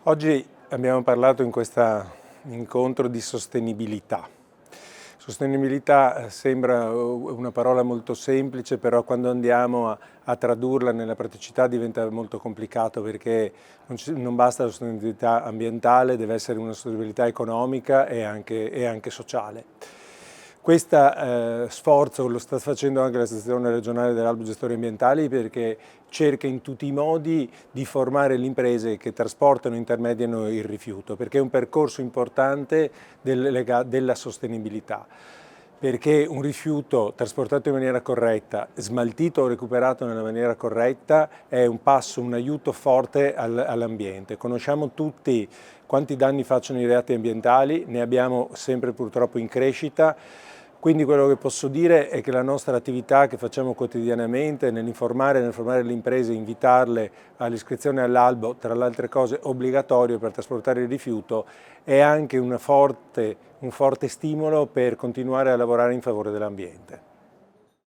Oggi abbiamo parlato in questo incontro di sostenibilità. Sostenibilità sembra una parola molto semplice, però quando andiamo a tradurla nella praticità diventa molto complicato, perché non basta la sostenibilità ambientale, deve essere una sostenibilità economica e anche sociale. Questo sforzo lo sta facendo anche la Stazione regionale dell'Albo Gestori Ambientali, perché cerca in tutti i modi di formare le imprese che trasportano e intermediano il rifiuto, perché è un percorso importante della sostenibilità. Perché un rifiuto trasportato in maniera corretta, smaltito o recuperato nella maniera corretta, è un passo, un aiuto forte all'ambiente. Conosciamo tutti quanti danni facciano i reati ambientali, ne abbiamo sempre purtroppo in crescita. Quindi quello che posso dire è che la nostra attività che facciamo quotidianamente nel formare le imprese, invitarle all'iscrizione all'albo, tra le altre cose obbligatorio per trasportare il rifiuto, è anche un forte stimolo per continuare a lavorare in favore dell'ambiente.